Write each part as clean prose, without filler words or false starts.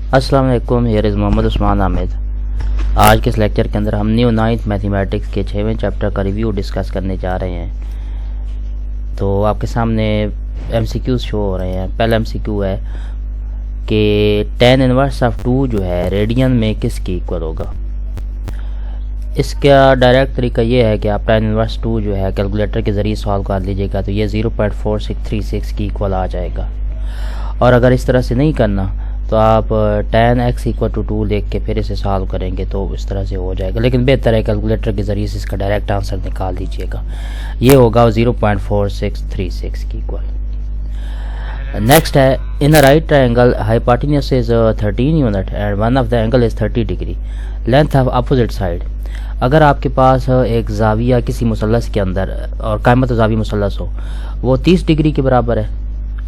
السلام علیکم، here is Muhammad Usman Hamid. آج کے اس لیکچر کے اندر ہم نیو 9th میتھمیٹکس کے 6ویں چیپٹر کا ریویو ڈسکس کرنے جا رہے ہیں۔ تو آپ کے سامنے ایم سی کیوز شو ہو رہے ہیں۔ پہلا ایم سی کیو ہے کہ tan انورس آف 2 جو ہے ریڈین میں کس کی ایکول ہوگا۔ اس کا ڈائریکٹ طریقہ یہ ہے کہ آپ tan انورس 2 جو ہے کیلکولیٹر کے ذریعے سالو کر لیجیے گا تو یہ 0.4636 کی ایکول آ جائے گا۔ اور اگر اس طرح سے نہیں کرنا تو آپ tan x = 2 لکھ کے پھر اسے سالو کریں گے تو اس طرح سے ہو جائے گا، لیکن بہتر ہے کیلکولیٹر کے ذریعے سے اس کا ڈائریکٹ آنسر نکال دیجیے گا۔ یہ ہوگا 0.4636 کی ایکول۔ نیکسٹ ہے in right triangle hypotenuse is 13 unit and one of the angle is 30 degree length of opposite side. اگر آپ کے پاس ایک زاویہ کسی مثلث کے اندر اور قائمت زاویہ مثلث ہو وہ 30 ڈگری کے برابر ہے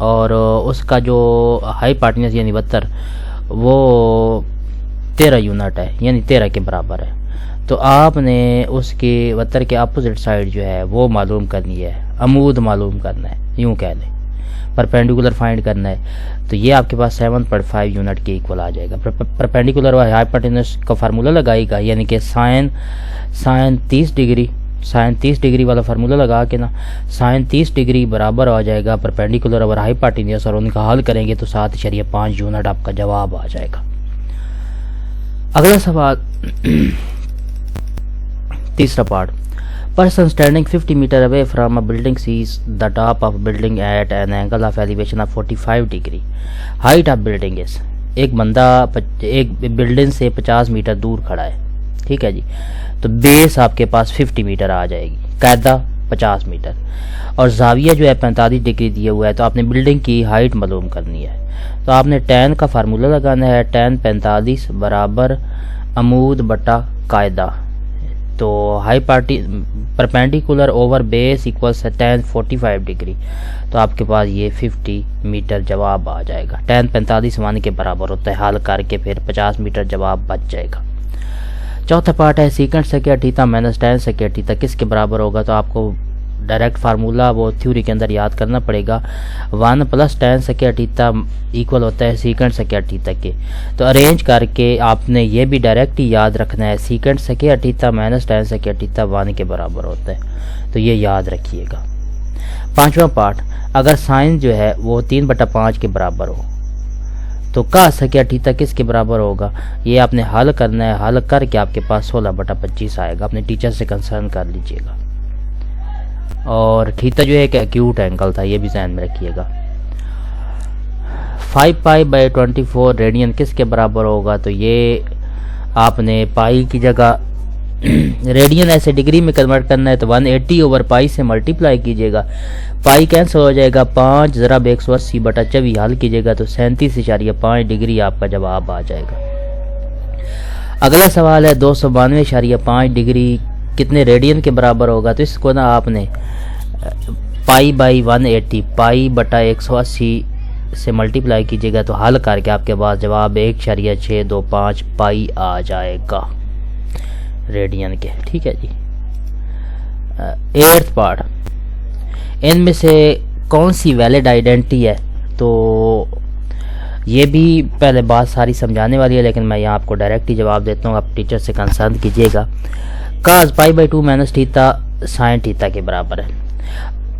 اور اس کا جو ہائپوٹینیوس یعنی وتر وہ 13 یونٹ ہے یعنی 13 کے برابر ہے، تو آپ نے اس کے وتر کے اپوزٹ سائڈ جو ہے وہ معلوم کرنی ہے، عمود معلوم کرنا ہے، یوں کہہ لیں پرپینڈیکولر فائنڈ کرنا ہے۔ تو یہ آپ کے پاس 7.5 یونٹ کے ایکول آ جائے گا۔ پرپینڈیکولر ہائپوٹینیوس کا فارمولہ لگائے گا، یعنی کہ سائن 30 ڈگری والا فارمولہ لگا کے نا سائن 30 ڈگری برابر آ جائے گا پرپینڈیکولر اور ہائپوٹینیوس، اور ان کا حل کریں گے تو 7.5 یونٹ آپ کا جواب آ جائے گا۔ اگلا سوال تیسرا part, person standing 50 meter away from a building sees the top of building at an angle of elevation of 45 degree. Height of building is، ایک بندہ ایک بلڈنگ سے 50 میٹر دور کھڑا ہے، ٹھیک ہے جی، تو بیس آپ کے پاس 50 میٹر آ جائے گی، قاعدہ 50 میٹر، اور زاویہ جو ہے 45 ڈگری دیا ہوا ہے، تو آپ نے بلڈنگ کی ہائٹ معلوم کرنی ہے۔ تو آپ نے tan کا فارمولہ لگانا ہے، tan 45 برابر عمود بٹا قاعدہ، تو پرپینڈیکولر اوور بیس ایکولس tan 45 ڈگری، تو آپ کے پاس یہ 50 میٹر جواب آ جائے گا۔ tan 45 1 کے برابر ہوتا ہے، حل کر کے پھر 50 میٹر جواب بچ جائے گا۔ چوتھا پارٹ ہے second second theta minus tan second theta کس کے برابر ہوگا۔ تو آپ کو ڈائریکٹ فارمولہ وہ تھیوری کے اندر یاد کرنا پڑے گا، 1 + tan سیکنڈ تھیٹا ایکول ہوتا ہے سیکنڈ سیکنڈ تھیٹا کے۔ تو ارینج کر کے آپ نے یہ بھی ڈائریکٹ ہی یاد رکھنا ہے، second second theta minus tan second theta 1 کے برابر ہوتا ہے، تو یہ یاد رکھیے گا۔ پانچواں پارٹ، اگر سائن جو ہے وہ 3/5 کے برابر ہو تو cos سیکنڈ تھیٹا کس کے برابر ہوگا، یہ آپ نے حل کرنا ہے، حل کر کے آپ کے پاس 16/25 آئے گا۔ اپنے ٹیچر سے کنسرن کر لیجئے گا۔ اور تھیٹا جو ہے کہ ایکیوٹ اینگل تھا، یہ بھی ذہن میں رکھیے گا۔ 5π/24 ریڈین کس کے برابر ہوگا، تو یہ آپ نے پائی کی جگہ ریڈین ایسے ڈگری میں کنورٹ کرنا ہے تو 180/π سے ملٹیپلائی کیجیے گا، پائی کینسل ہو جائے گا، 5 ضرب 180/24 حل کیجیے گا تو 37.5 ڈگری آپ کا جواب آ جائے گا۔ اگلا سوال ہے 292.5 ڈگری کتنے ریڈین کے برابر ہوگا، تو اس کو نا آپ نے π/180 π/180 سے ملٹیپلائی کیجیے گا تو حل کر کے آپ کے پاس جواب 1.625 پائی آ جائے گا ریڈین کے، ٹھیک ہے جی۔ 8th پارٹ، ان میں سے کون سی ویلڈ آئیڈینٹی ہے، تو یہ بھی پہلے بات ساری سمجھانے والی ہے لیکن میں یہاں آپ کو ڈائریکٹ ہی جواب دیتا ہوں، آپ ٹیچر سے کنسرن کیجیے گا۔ cos π/2 - تھیٹا سائن تھیٹا کے برابر ہے۔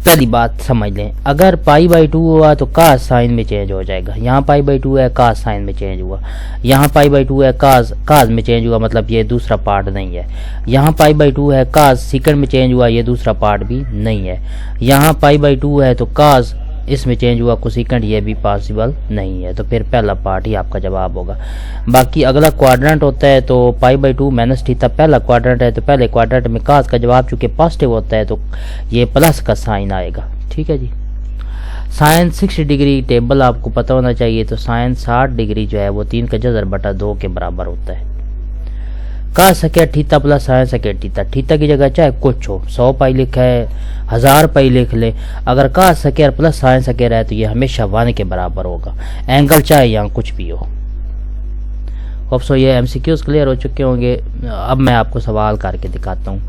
پہلی بات سمجھ لیں، اگر π/2 ہوا تو cos سائن میں چینج ہو جائے گا، یہاں π/2 ہے cos سائن میں چینج ہوا، یہاں π/2 ہے cos میں چینج ہوا، مطلب یہ دوسرا پارٹ نہیں ہے۔ یہاں π/2 ہے cos سیکنڈ میں چینج ہوا، یہ دوسرا پارٹ بھی نہیں ہے۔ یہاں π/2 ہے تو cos اس میں چینج ہوا کوسیکنڈ، یہ بھی پاسبل نہیں ہے، تو پھر پہلا پارٹ ہی آپ کا جواب ہوگا۔ باقی اگلا کوادرنٹ ہوتا ہے تو π/2 - تھیٹا پہلا کوادرنٹ ہے، تو پہلے کوادرنٹ میں cos کا جواب چونکہ پازیٹیو ہوتا ہے تو یہ پلس کا سائن آئے گا، ٹھیک ہے جی۔ سائن 60 ڈگری ٹیبل آپ کو پتہ ہونا چاہیے، تو سائن 60 ڈگری جو ہے وہ 3 کا جذر بٹا 2 کے برابر ہوتا ہے۔ cos second theta plus sine second theta, theta کی جگہ چاہے کچھ ہو، 100 پائی لکھا ہے 1000 پائی لکھ لیں، اگر cos second plus sine second ہے تو یہ ہمیشہ 1 کے برابر ہوگا، اینگل چاہے یہاں کچھ بھی ہو۔ ہوپ سو یہ MCQs کلیئر ہو چکے ہوں گے۔ اب میں آپ کو سوال کر کے دکھاتا ہوں۔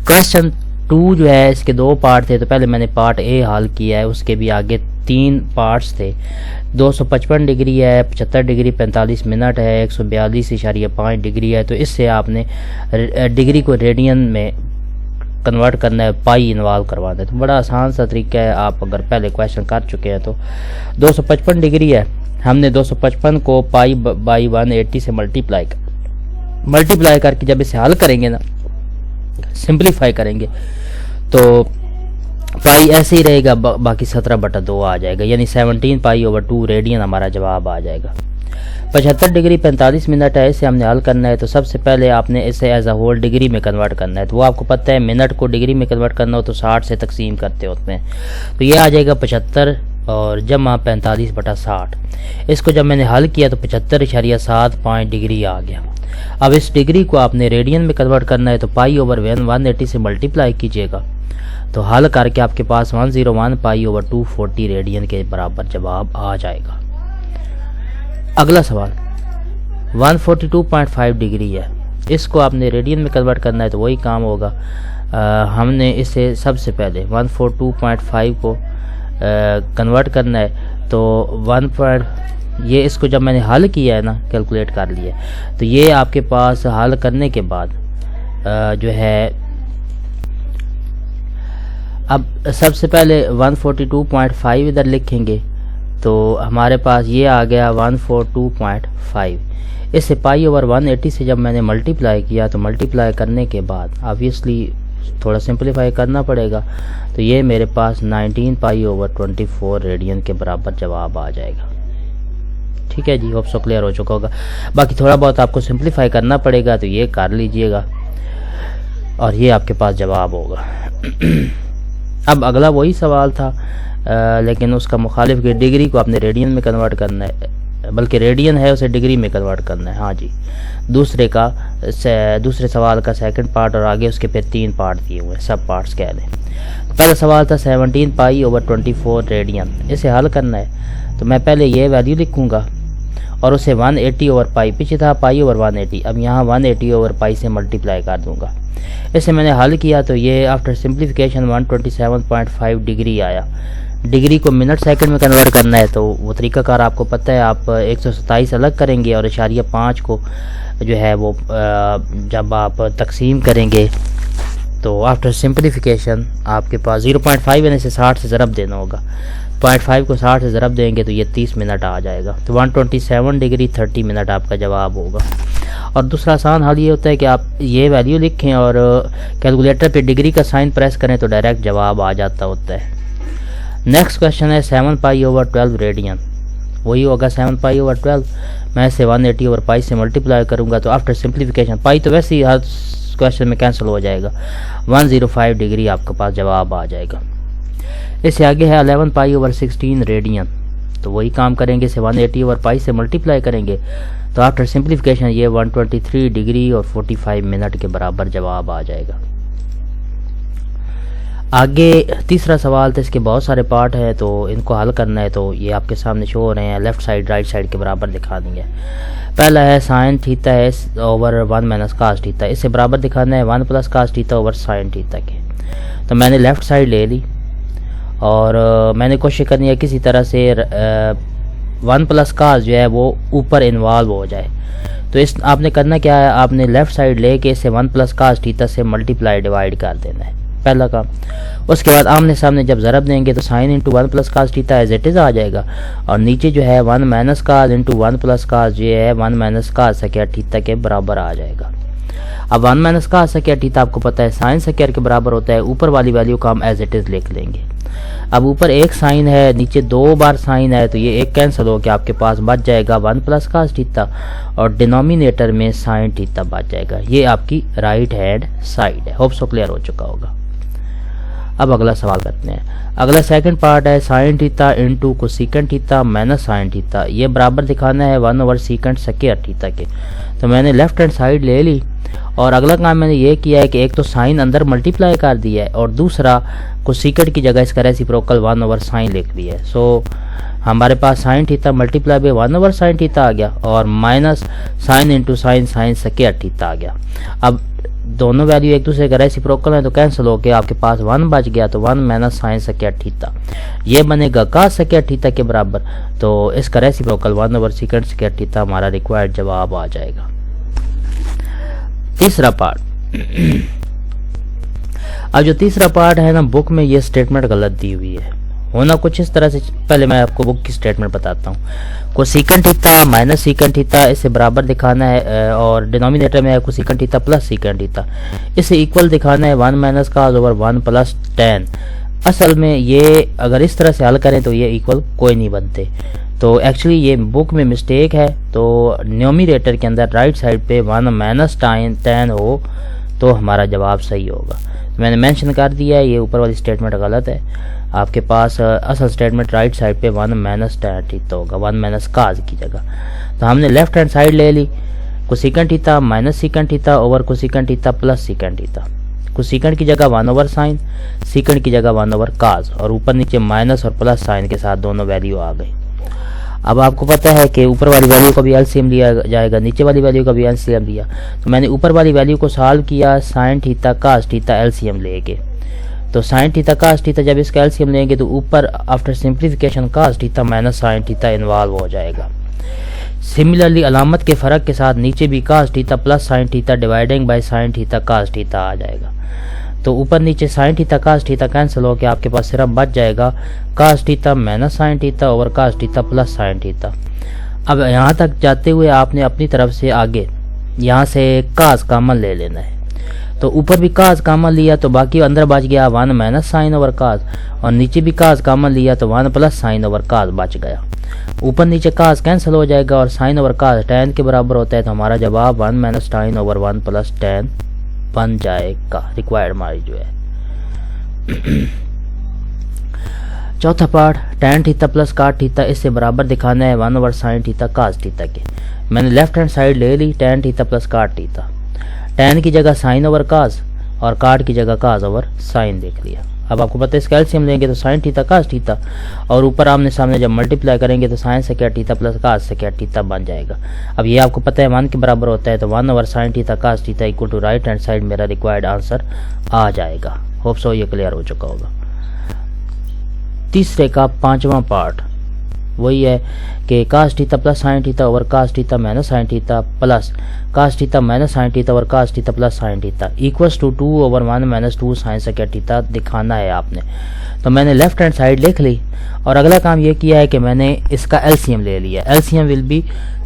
کویسچن 2 جو ہے اس کے 2 پارٹ تھے، تو پہلے میں نے پارٹ A حل کیا ہے، اس کے بھی آگے 3 پارٹس تھے. 255 ڈگری ہے, 75 ڈگری 45 منٹ ہے, 142.5 ڈگری ہے. تو اس سے آپ نے ڈگری کو ریڈین میں کنورٹ کرنا ہے, پائی انوالو کروانا ہے. تو بڑا آسان سا طریقہ ہے, آپ اگر پہلے کویشچن کر چکے ہیں تو 255 ڈگری ہے, ہم نے 255 کو پائی بائی 180 سے ملٹیپلائی کر کے جب اسے حل کریں گے نا, سمپلیفائی کریں گے, تو پائی ایسے ہی رہے گا, باقی 17/2 آ جائے گا, یعنی 17π/2 ریڈین ہمارا جواب آ جائے گا. 75 ڈگری 45 منٹ ہے, اسے ہم نے حل کرنا ہے. تو سب سے پہلے آپ نے اسے ایز اے ہول ڈگری میں کنورٹ کرنا ہے. تو وہ آپ کو پتہ ہے منٹ کو ڈگری میں کنورٹ کرنا ہو تو 60 سے تقسیم کرتے ہوتے ہیں. تو یہ آ جائے گا 75 اور جمع 45/60. اس کو جب میں نے حل کیا تو 75.7 ڈگری آ گیا. اب اس ڈگری کو آپ نے ریڈین میں کنورٹ کرنا ہے. تو π/180 سے ملٹیپلائی کیجئے گا, تو حل کر کے آپ کے پاس 101 π/240 ریڈین کے برابر جواب آ جائے گا. اگلا سوال 142.5 ڈگری ہے, اس کو آپ نے ریڈین میں کنورٹ کرنا ہے. تو وہی کام ہوگا, ہم نے اسے سب سے پہلے 142.5 کو کنورٹ کرنا ہے. تو یہ اس کو جب میں نے حل کیا ہے نا, کیلکولیٹ کر لیا ہے, تو یہ آپ کے پاس حل کرنے کے بعد جو ہے, اب سب سے پہلے 142.5 ادھر لکھیں گے تو ہمارے پاس یہ آ گیا 142.5. اس سے π/180 سے جب میں نے ملٹیپلائی کیا تو ملٹیپلائی کرنے کے بعد آبویسلی تھوڑا سمپلیفائی کرنا پڑے گا, تو یہ میرے پاس 19 π/24 ریڈین کے برابر جواب آ جائے گا. ٹھیک ہے جی, ہوپ سو کلیئر ہو چکا ہوگا. باقی تھوڑا بہت آپ کو سمپلیفائی کرنا پڑے گا, تو یہ کر لیجئے گا اور یہ آپ کے پاس جواب ہوگا. اب اگلا وہی سوال تھا, لیکن اس کا مخالف کہ ڈگری کو آپ نے ریڈین میں کنورٹ کرنا ہے, بلکہ ریڈین ہے اسے ڈگری میں کنورٹ کرنا ہے. ہاں جی, دوسرے سوال کا سیکنڈ پارٹ اور آگے اس کے پھر 3 پارٹ دیے ہوئے, سب پارٹس کہہ لیں. پہلا سوال تھا 17 π/24 ریڈین, اسے حل کرنا ہے. تو میں پہلے یہ ویلیو لکھوں گا اور اسے 180/π, پیچھے تھا π/180, اب یہاں 180/π سے ملٹیپلائی کر دوں گا. اسے میں نے حل کیا تو یہ آفٹر سمپلیفیکیشن 127.5 ڈگری آیا. ڈگری کو منٹ سیکنڈ میں کنورٹ کرنا ہے, تو وہ طریقہ کار آپ کو پتہ ہے, آپ 127 الگ کریں گے اور 0.5 کو جو ہے وہ جب آپ تقسیم کریں گے تو آفٹر سمپلیفیکیشن آپ کے پاس 0.5 یعنی سے 60 سے ضرب دینا ہوگا. 0.5 کو 60 سے ضرب دیں گے تو یہ 30 منٹ آ جائے گا. تو 127 ڈگری 30 منٹ آپ کا جواب ہوگا. اور دوسرا آسان حل یہ ہوتا ہے کہ آپ یہ ویلیو لکھیں اور کیلکولیٹر پہ ڈگری کا سائن پریس کریں تو ڈائریکٹ جواب آ جاتا ہوتا ہے. نیکسٹ کویشچن ہے 7 π/12 ریڈین, وہی ہوگا 7 π/12. میں اسے 180/π سے ملٹیپلائی کروں گا تو آفٹر سمپلیفیکیشن پائی تو ویسے ہی ہر کویشچن میں کینسل ہو جائے گا, 105 ڈگری آپ کے پاس جواب آ جائے گا. اس سے آگے ہے 11 π/16 ریڈین, تو وہی کام کریں گے, اسے 180/π سے ملٹیپلائی کریں گے تو آفٹر سمپلیفیکیشن یہ 123 ڈگری اور 45 منٹ کے برابر جواب آ جائے گا. آگے تیسرا سوال تھا, اس کے بہت سارے پارٹ ہیں تو ان کو حل کرنا ہے. تو یہ آپ کے سامنے شو ہو رہے ہیں, لیفٹ سائڈ رائٹ سائڈ کے برابر دکھا دیں گے. پہلا ہے سائن تھیتا ایس اوور 1 - کاس تھیتا, اس سے برابر دکھانا ہے 1 + کاس تھیتا اوور سائن تھیتا کے. تو میں نے لیفٹ سائڈ لے لی اور میں نے کوشش کرنی ہے کسی طرح سے 1 + کاس جو ہے وہ اوپر انوالو ہو جائے. تو اس آپ نے کرنا کیا ہے, آپ نے لیفٹ سائڈ لے کے اسے 1 + کاس تھیتا سے ملٹیپلائی ڈیوائڈ کر دینا ہے, پہلا کام. اس کے بعد آمنے سامنے جب ضرب دیں گے تو sine into 1 + cos theta as it is آ جائے گا, اور نیچے جو ہے 1 - کاس انٹو 1 + کاس جو ہے 1 - کاس سکیئر تھیتا کے برابر آ جائے گا. اب 1 - کاس سکیئر تھیتا آپ کو پتہ ہے سائن سکیئر کے برابر ہوتا ہے, اوپر والی ویلیو کو ہم ایز اٹ از لکھ لیں گے. اب اوپر ایک سائن ہے, نیچے 2 بار سائن ہے, تو یہ ایک کینسل ہو کے آپ کے پاس بچ جائے گا 1 + کاس تھیتا, اور ڈینومینیٹر میں سائن تھیتا بچ جائے گا. یہ آپ کی رائٹ ہینڈ سائڈ ہے. ہوپ سو کلیئر ہو چکا ہوگا. اب اگلا سوال کرتے ہیں. اگلا سیکنڈ پارٹ ہے sine theta into cosecant theta minus sine theta, یہ برابر دکھانا ہے 1/سیکنٹ سکیئر تھیتا کے. تو میں نے لیفٹ ہینڈ سائڈ لے لی اور اگلا کام میں نے یہ کیا ہے کہ ایک تو سائن اندر ملٹیپلائی کر دیا ہے اور دوسرا کوسیکنٹ کی جگہ اس کا ریسیپروکل 1/سائن لکھ دیا ہے. سو ہمارے پاس سائن تھیتا ملٹیپلائی بائی 1/سائن تھیتا آ گیا اور minus sine into sine sine square theta آ گیا. اب दोनों वैल्यू एक दूसरे का रेसिप्रोकल है तो कैंसिल होके आपके पास 1 बच गया, तो 1 माइनस साइन स्क्वायर थीटा ये बनेगा cos स्क्वायर थीटा के बराबर। तो इसका रेसिप्रोकल 1/sec स्क्वायर थीटा हमारा रिक्वायर्ड जवाब आ जाएगा। तीसरा पार्ट, अब जो तीसरा पार्ट है ना, बुक में ये स्टेटमेंट गलत दी हुई है, होना कुछ इस तरह से। पहले मैं आपको बुक की स्टेटमेंट बताता हूँ। Cosecant theta minus secant theta इसे बराबर दिखाना है, और डिनोमिनेटर में है cosecant theta plus secant theta, इसे इक्वल दिखाना है 1 minus cos over 1 plus tan। असल में ये अगर इस तरह से हल करें तो ये इक्वल कोई नहीं बनते, तो एक्चुअली ये बुक में मिस्टेक है। तो न्यूमरेटर के अंदर राइट साइड पे 1 माइनस tan हो तो हमारा जवाब सही होगा। मैंने मेंशन कर दिया है, ये ऊपर वाली स्टेटमेंट गलत है। आपके पास असल स्टेटमेंट राइट साइड पे 1 माइनस tan थीटा होगा, 1 माइनस cos की जगह। तो हमने लेफ्ट हैंड साइड ले ली, cosecant theta minus secant theta over cosecant theta plus secant theta. Cosecant की जगह 1 ओवर साइन, सेकंड की जगह 1 ओवर cos, और ऊपर नीचे माइनस और प्लस साइन के साथ दोनों वैल्यू आ गई। अब आपको पता है कि ऊपर वाली वैल्यू का भी एलसीएम लिया जाएगा, नीचे वाली वैल्यू का भी एलसीएम लिया। तो मैंने ऊपर वाली वैल्यू को सॉल्व किया sign theta cos theta LCM लेके। तो साइन थीटा cos थीटा जब इसका एलसीएम लेंगे तो ऊपर after simplification cos theta minus sine theta involve हो जाएगा। सिमिलरली अलामत के फ़र्क के साथ नीचे भी cos theta plus sine theta dividing by sine theta cos theta आ जाएगा। तो ऊपर नीचे sine theta cos theta cancel होकर आपके पास सिर्फ बच जाएगा cos theta minus sine theta over cos theta plus sine theta. अब यहाँ तक जाते हुए आपने अपनी तरफ से आगे यहाँ से cos कॉमन ले लेना है। तो ऊपर भी cos कॉमन लिया तो बाकी अंदर बच गया 1 माइनस साइन ओवर cos, और नीचे भी cos कॉमन लिया तो 1 प्लस साइन ओवर cos बच गया। ऊपर नीचे cos कैंसिल हो जाएगा और साइन ओवर cos tan के बराबर होता है, तो हमारा जवाब 1 minus sine over 1 plus tan बन जाएगा। रिक्वायर्ड हमारी जो है। चौथा part, tan theta plus cot theta इससे बराबर दिखाना है 1 over sine theta cos theta के। मैंने लेफ्ट हैंड साइड ले ली tan theta plus cot theta, tan की जगह साइन ओवर cos और cot की जगह cos ओवर साइन देख लिया। अब आपको पता है इसका एलसीएम लेंगे तो साइन थीटा cos थीटा, और ऊपर आमने सामने जब मल्टीप्लाई करेंगे तो sign square theta plus cos square theta बन जाएगा। अब ये आपको पता है 1 के बराबर होता है, तो 1 over sine theta cos theta equal to right hand side मेरा रिक्वायर्ड आंसर आ जाएगा। होप सो ये क्लियर हो चुका होगा। तीसरे का 5वां पार्ट वही है कि cos theta plus sine theta over cos theta minus sine theta plus cos theta minus sine theta over cos theta plus sine theta equals to 2 over 1 minus 2 sine square theta दिखाना है आपने। तो मैंने left hand side लिख ली, और अगला काम ये किया है कि मैंने इसका एलसीएम ले लिया। LCM will be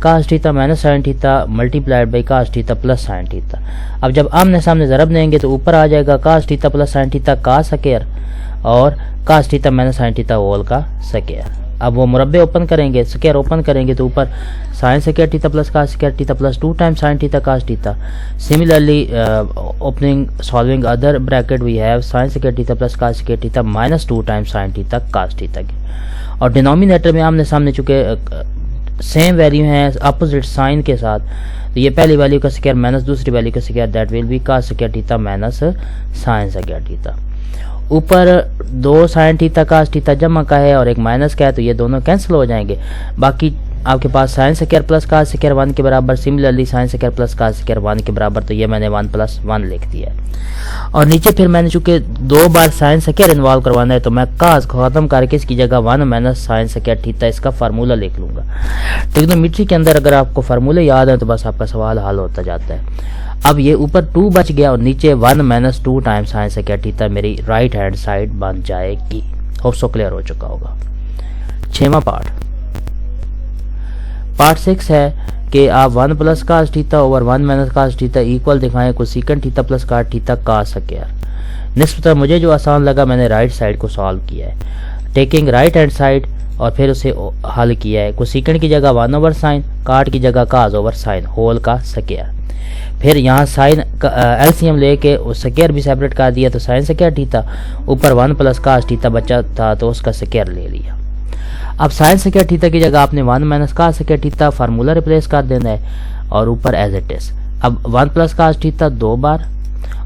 cos theta minus sine theta multiplied by cos theta plus sine theta. अब जब आमने सामने ज़रब देंगे तो ऊपर आ जाएगा cos theta plus sine theta का स्क्वायर और cos theta minus sine theta whole का स्क्वायर। अब वो मुरब्बे ओपन करेंगे, स्क्वायर ओपन करेंगे तो ऊपर sine square theta plus cos square theta plus 2 times sine theta cos theta. Similarly opening solving other bracket we have sine square theta plus cos square theta minus 2 times sine theta cos theta के। और denominator में आमने सामने चूँकि same value हैं opposite sign के साथ, तो ये पहली वैल्यू का स्क्वायर माइनस दूसरी वैल्यू का square that will be cos square theta minus sign square theta. ऊपर 2 साइन थीटा cos थीटा जमा का है और एक माइनस का है, तो ये दोनों कैंसिल हो जाएंगे। बाकी आपके पास sine square plus cos square 1 के बराबर, similarly sine square plus cos square 1 के बराबर, तो ये मैंने 1 प्लस 1 लिख दिया है। और नीचे फिर मैंने चूंकि 2 बार साइन स्क्वायर इन्वॉल्व करवाना है, तो मैं cos को ख़त्म करके इसकी जगह 1 माइनस साइन स्क्वायर थीटा इसका फार्मूला लिख लूँगा। ट्रिग्नोमेट्री के अंदर अगर आपको फार्मूले याद है तो बस आपका सवाल हल होता जाता है। अब ये ऊपर 2 बच गया और नीचे 1 minus 2 times sign square theta मेरी राइट हैंड साइड बन जाएगी। होप सो क्लियर हो चुका होगा। 6वां पार्ट 6 है कि आप 1 plus cos theta over 1 minus cos theta equal दिखाएं cosecant theta plus cot theta का स्क्वायर। निस्बतन मुझे जो आसान लगा मैंने राइट साइड को सॉल्व किया है, टेकिंग राइट हैंड साइड और फिर उसे हल किया है। कोसेकंड की जगह 1 ओवर साइन, cot की जगह cos ओवर साइन होल का स्क्वायर। फिर यहाँ साइन एलसीएम लेके उस स्क्वायर भी सेपरेट कर दिया, तो साइन स्क्वायर थीटा ऊपर 1 प्लस cos थीटा बचा था तो उसका स्क्वायर ले लिया। अब साइन स्क्वायर थीटा की जगह आपने 1 minus cos square theta formula replace कर देना है और ऊपर एज इट इज। अब 1 प्लस cos थीटा 2 बार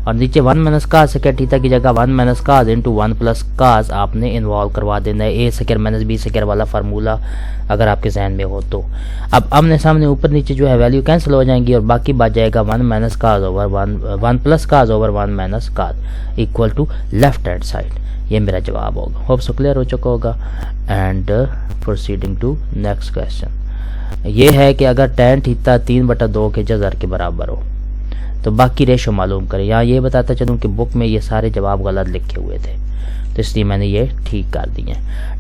اور نیچے 1 माइनस काज सेकेंड थीटा की जगह 1 माइनस काज इंटू 1 प्लस काज आपने इन्वॉल्व करवा देना है। ए स्क्वायर माइनस बी स्क्वायर वाला फार्मूला अगर आपके जहन में हो तो। अब आमने सामने ऊपर नीचे जो है वैल्यू कैंसिल हो जाएंगी और बाकी बच जाएगा 1 minus cos over 1 plus cos over 1 minus cos equal to left hand side. ये मेरा जवाब होगा। होप सो क्लियर हो चुका होगा। And proceeding to next question ये है कि अगर tan थीटा 3/2 के जज़र के बराबर हो तो बाकी रेशो मालूम करें। यहाँ ये बताता चलूँ कि बुक में ये सारे जवाब गलत लिखे हुए थे तो इसलिए मैंने ये ठीक कर दिए।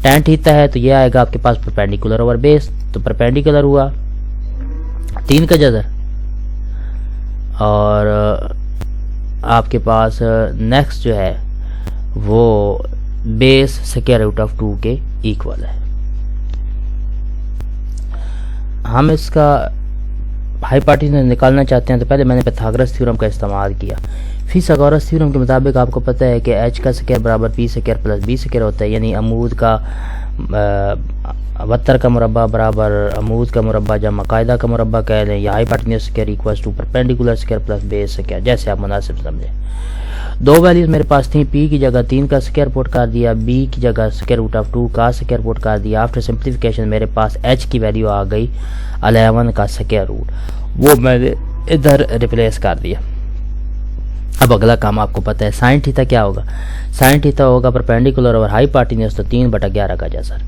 tan थीटा है तो ये आएगा आपके पास परपेंडिकुलर ओवर बेस, तो परपेंडिकुलर हुआ 3 का जज़र और आपके पास नेक्स्ट जो है वो बेस स्क्वायर रूट ऑफ 2 के इक्वल है। हम इसका हाइपोटेनस निकालना चाहते हैं तो पहले मैंने पाइथागोरस थ्योरम का इस्तेमाल किया। फिथागोरस थ्योरम के मुताबिक आपको पता है कि h का स्क्वायर बराबर p square plus b square होता है, यानी अमूद का वत्तर का मुरब्बा बराबर अमूद का मुरब्बा जमा कायदा का मुरब्बा कह लें, या hypotenuse square equals to perpendicular square plus base square, जैसे आप मुनासिब समझें। दो वैल्यूज मेरे पास थी, p की जगह 3 का स्क्वायर पुट कर दिया, b की जगह स्क्वायर रूट ऑफ 2 का स्क्वायर पुट कर दिया। आफ्टर सिंप्लीफिकेशन मेरे पास h की वैल्यू आ गई 11 का स्क्वायर रूट, वो मैंने इधर रिप्लेस कर दिया। अब अगला काम आपको पता है साइन थीटा क्या होगा। साइन थीटा होगा परपेंडिकुलर ओवर हाइपोटेनस तो 3/11 का जज़र,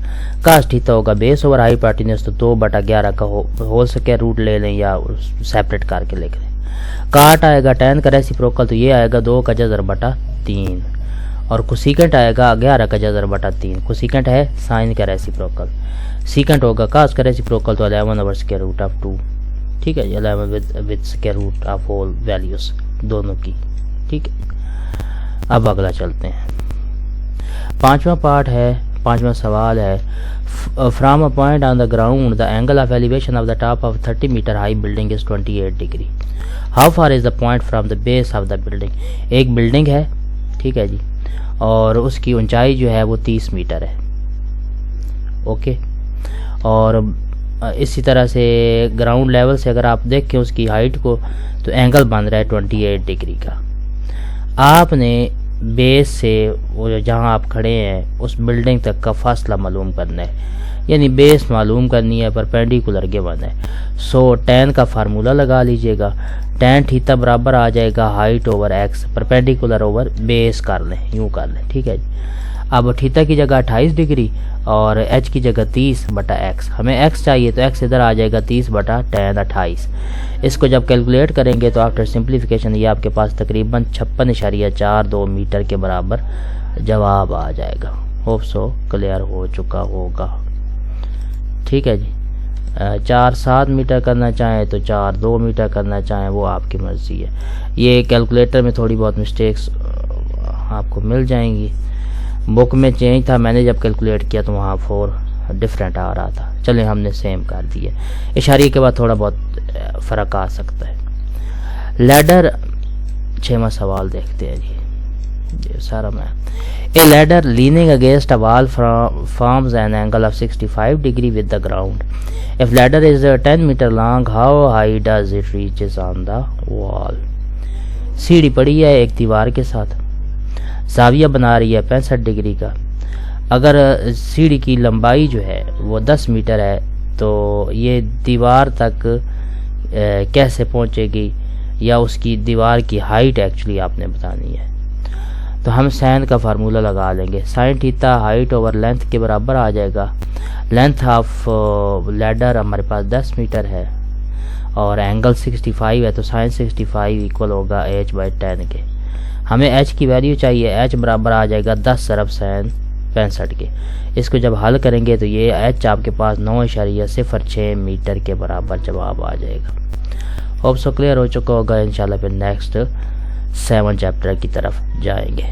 कास थीटा होगा बेस ओवर हाइपोटेनस तो 2/11 का होल स्क्वायर रूट ले लें या सेपरेट करके लिख लें। काट आएगा tan का रेसिप्रोकल तो ये आएगा 2 का जज़र बटा 3 और कोसिकेंट आएगा 11 का जज़र बटा 3। कोसिकेंट है साइन का रेसिप्रोकल, सीकेंट होगा कास का रेसिप्रोकल तो 11 ओवर स्क्वायर रूट ऑफ 2, ठीक है, 11 with square root of whole values दोनों की, ठीक है। अब अगला चलते हैं, पांचवा सवाल है from a point on the ground the angle of elevation of the top of 30 metre high building is 28 degree. How far is the point from the base of the building. एक बिल्डिंग है, ठीक है जी, और उसकी ऊंचाई जो है वो 30 मीटर है, ओके। और इसी तरह से ग्राउंड लेवल से अगर आप देखें उसकी हाइट को तो एंगल बन रहा है 28 डिग्री का। आपने बेस से वो जहाँ आप खड़े हैं उस बिल्डिंग तक का फासला मालूम करना है, यानी बेस मालूम करनी है, परपेंडिकुलर गिवन है। सो tan का फार्मूला लगा लीजिएगा, tan थीटा बराबर आ जाएगा height over x, perpendicular over base कर लें, यूँ कर लें, ठीक है जी। अब थीटा की जगह 28 डिग्री और h की जगह 30/x, हमें x चाहिए तो x इधर आ जाएगा 30/tan 28। इसको जब कैलकुलेट करेंगे तो आफ्टर सिंप्लीफिकेशन ये आपके पास तकरीबन 56.42 मीटर के बराबर जवाब आ जाएगा। होप सो क्लियर हो चुका होगा, ठीक है जी। 4-7 मीटर करना चाहें तो 4-2 मीटर करना चाहें वो आपकी मर्ज़ी है। ये कैलकुलेटर में थोड़ी बहुत मिस्टेक्स आपको मिल जाएंगी, बुक में चेंज था, मैंने जब कैलकुलेट किया तो वहाँ 4 डिफरेंट आ रहा था। चलें हमने सेम कर दिए, इशारे के बाद थोड़ा बहुत फ़र्क आ सकता है। लैडर 6वां सवाल देखते हैं जी, ये सारा मैं a ladder leaning against a wall forms an angle of 65 degree with the ground. If ladder is 10 metre long how high does it reaches on the wall. सीढ़ी पड़ी है एक दीवार के साथ, जाविया बना रही है 65 डिग्री का। अगर सीढ़ी की लंबाई जो है वो 10 मीटर है तो ये दीवार तक कैसे पहुंचेगी, या उसकी दीवार की हाइट एक्चुअली आपने बतानी है। तो हम साइन का फार्मूला लगा लेंगे, sine theta height over length के बराबर आ जाएगा। लेंथ ऑफ लैडर हमारे पास 10 मीटर है और एंगल 65 है तो साइन 65 इक्वल होगा h/10 के। हमें h की वैल्यू चाहिए, h बराबर आ जाएगा 10 अरब साइन 65 के। इसको जब हल करेंगे तो ये h आपके पास 9.06 मीटर के बराबर जवाब आ जाएगा। होप सो क्लियर हो चुका होगा। इंशाल्लाह फिर नेक्स्ट 7 चैप्टर की तरफ जाएंगे।